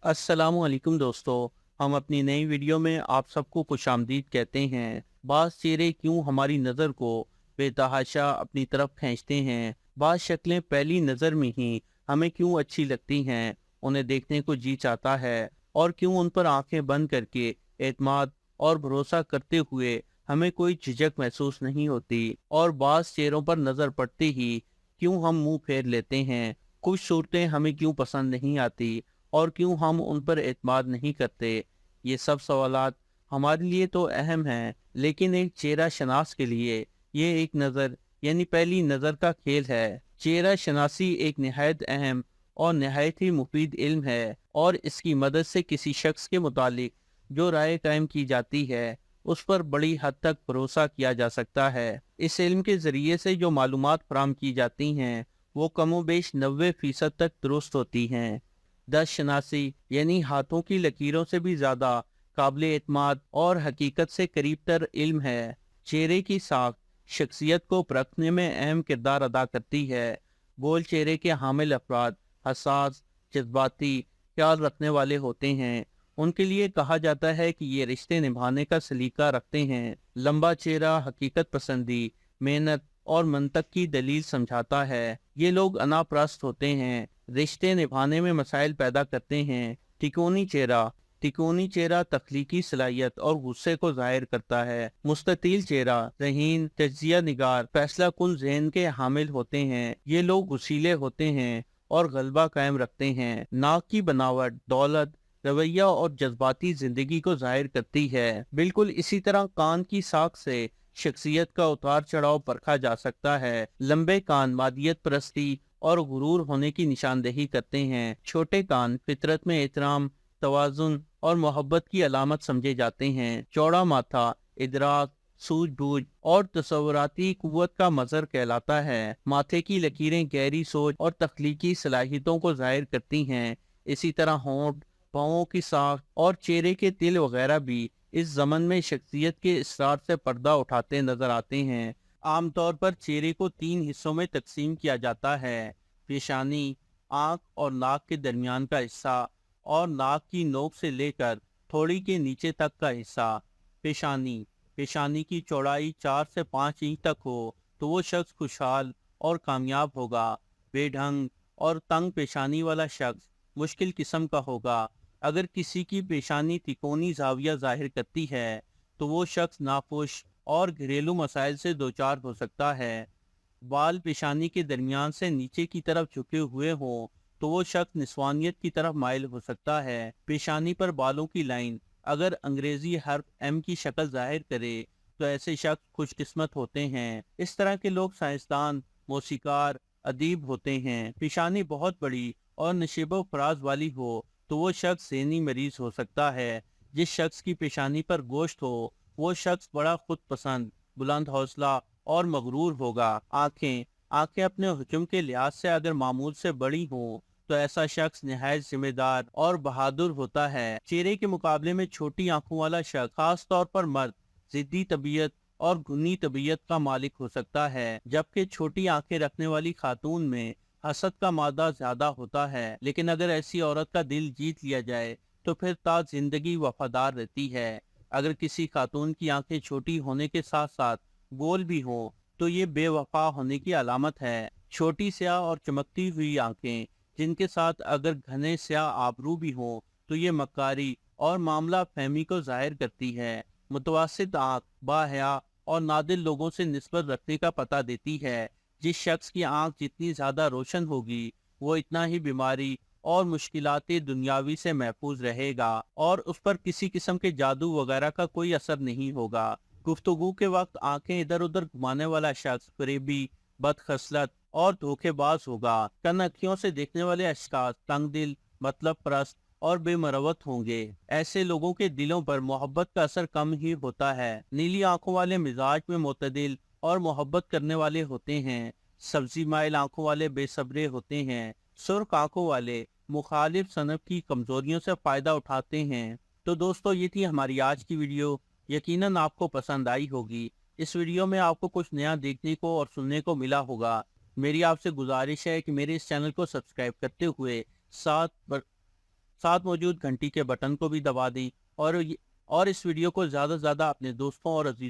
अस्सलाम वालेकुम दोस्तों। हम अपनी नई वीडियो में आप सबको खुशामदीद कहते हैं। बाज़ चेहरे क्यों हमारी नज़र को बेतहाशा अपनी तरफ खींचते हैं। बाज़ शक्लें पहली नज़र में ही हमें क्यों अच्छी लगती हैं, उन्हें देखने को जी चाहता है। और क्यों उन पर आंखें बंद करके एतमाद और भरोसा करते हुए हमें कोई झिझक महसूस नहीं होती। और बाज़ चेहरों पर नज़र पड़ते ही क्यों हम मुंह फेर लेते हैं। कुछ सूरतें हमें क्यों पसंद नहीं आती और क्यों हम उन पर एतमाद नहीं करते। ये सब सवालात हमारे लिए तो अहम हैं, लेकिन एक चेहरा शनास के लिए ये एक नज़र यानी पहली नज़र का खेल है। चेहरा शनासी एक निहायत अहम और निहायत ही मुफीद इल्म है, और इसकी मदद से किसी शख्स के मुतालिक जो राय कायम की जाती है उस पर बड़ी हद तक भरोसा किया जा सकता है। इस इल्म के ज़रिए से जो मालूमात फराम की जाती हैं वो कमोबेश 90% तक दुरुस्त होती हैं। दस्त शनासी यानी हाथों की लकीरों से भी ज्यादा काबिल एतमाद और हकीकत से करीब तर इल्म है। चेहरे की साख शख्सियत को परखने में अहम किरदार अदा करती है। गोल चेहरे के हामिल अफराद हसास, जज्बाती, ख्याल रखने वाले होते हैं। उनके लिए कहा जाता है कि ये रिश्ते निभाने का सलीका रखते हैं। लंबा चेहरा हकीकत पसंदी, मेहनत और मंतक की दलील समझाता है। ये लोग अनाप्रस्त होते हैं, रिश्ते निभाने में मसाइल पैदा करते हैं। तिकोनी चेहरा तख्लीकी सलाहियत और गुस्से को जाहिर करता है। मुस्ततील चेहरा रहीन, तजिया निगार, फैसला कुन ज़हन के हामिल होते हैं। ये लोग गुस्सीले होते हैं और गलबा कायम रखते हैं। नाक की बनावट दौलत, रवैया और जज्बाती जिंदगी को जाहिर करती है। बिल्कुल इसी तरह कान की साख से शख्सियत का उतार चढ़ाव परखा जा सकता है। लंबे कान मादियत परस्ती और गुरूर होने की निशानदेही करते हैं। छोटे कान फितरत में एहतराम, तवाजुन और मोहब्बत की अलामत समझे जाते हैं। चौड़ा माथा इदराक, सूझबूझ और तसव्वुराती कुव्वत का मजहर कहलाता है। माथे की लकीरें गहरी सोच और तख्लीकी सलाहियतों को जाहिर करती हैं। इसी तरह होंठ, पाँवों की साख और चेहरे के तिल वगैरह भी इस जमन में शख्सियत के इसरार से पर्दा उठाते नजर आते हैं। आमतौर पर चेहरे को 3 हिस्सों में तकसीम किया जाता है: पेशानी, आंख और नाक के दरमियान का हिस्सा, और नाक की नोक से लेकर थोड़ी के नीचे तक का हिस्सा। पेशानी पेशानी की चौड़ाई 4 से 5 इंच तक हो तो वो शख्स खुशहाल और कामयाब होगा। बेढंग और तंग पेशानी वाला शख्स मुश्किल किस्म का होगा। अगर किसी की पेशानी तिकोनी जाविया जाहिर करती है तो वो शख्स नाखुश और घरेलू मसाइल से दोचार हो सकता है। बाल पेशानी के दरमियान से नीचे की तरफ झुके हुए हों तो वो शख्स निस्वानियत की तरफ माइल हो सकता है। पेशानी पर बालों की लाइन अगर अंग्रेजी हर्फ एम की शक्ल जाहिर करे तो ऐसे शख्स खुशकिस्मत होते हैं। इस तरह के लोग साइंसदान, मौसीकार, अदीब होते हैं। पेशानी बहुत बड़ी और नशीबो फराज वाली हो तो वो शख्स ज़हनी मरीज हो सकता है। जिस शख्स की पेशानी पर गोश्त हो वो शख्स बड़ा खुद पसंद, बुलंद हौसला और मगरूर होगा। आंखें आंखें अपने हुक्म के लिहाज से अगर मामूल से बड़ी हों तो ऐसा शख्स निहायत जिम्मेदार और बहादुर होता है। चेहरे के मुकाबले में छोटी आंखों वाला शख्स, खास तौर पर मर्द, जिद्दी तबीयत और घुनी तबीयत का मालिक हो सकता है, जबकि छोटी आंखें रखने वाली खातून में हसद का मादा ज्यादा होता है। लेकिन अगर ऐसी औरत का दिल जीत लिया जाए तो फिर ता जिंदगी वफादार रहती है। अगर किसी खातून की आंखें छोटी होने के साथ साथ गोल भी हों तो ये बेवफा होने की अलामत है। छोटी स्याह और चमकती हुई आंखें जिनके साथ अगर घने स्याह आबरू भी हों तो ये मक्कारी और मामला फहमी को जाहिर करती है। मुतवस्सित आंख बाहया और नादिर लोगों से निस्बत रखने का पता देती है। जिस शख्स की आंख जितनी ज्यादा रोशन होगी वो इतना ही बीमारी और मुश्किलात दुनियावी से महफूज रहेगा, और उस पर किसी किस्म के जादू वगैरह का कोई असर नहीं होगा। गुफ्तगू के वक्त आंखें इधर उधर घुमाने वाला शख्स फरेबी, बदखसलत और धोखेबाज होगा। कनखियों से देखने वाले अशखास तंग दिल, मतलब परस्त और बेमरवत होंगे। ऐसे लोगों के दिलों पर मोहब्बत का असर कम ही होता है। नीली आंखों वाले मिजाज में मोतदिल और मोहब्बत करने वाले होते हैं। सब्जी माइल आंखों वाले बेसब्रे होते हैं। सुर्ख आंखों वाले मुखालिफ सनफ की कमजोरियों से फायदा उठाते हैं। तो दोस्तों, ये थी हमारी आज की वीडियो। यकीनन आपको पसंद आई होगी। इस वीडियो में आपको कुछ नया देखने को और सुनने को मिला होगा। मेरी आपसे गुजारिश है कि मेरे इस चैनल को सब्सक्राइब करते हुए साथ साथ मौजूद घंटी के बटन को भी दबा दें और इस वीडियो को ज़्यादा से ज़्यादा अपने दोस्तों और अजीज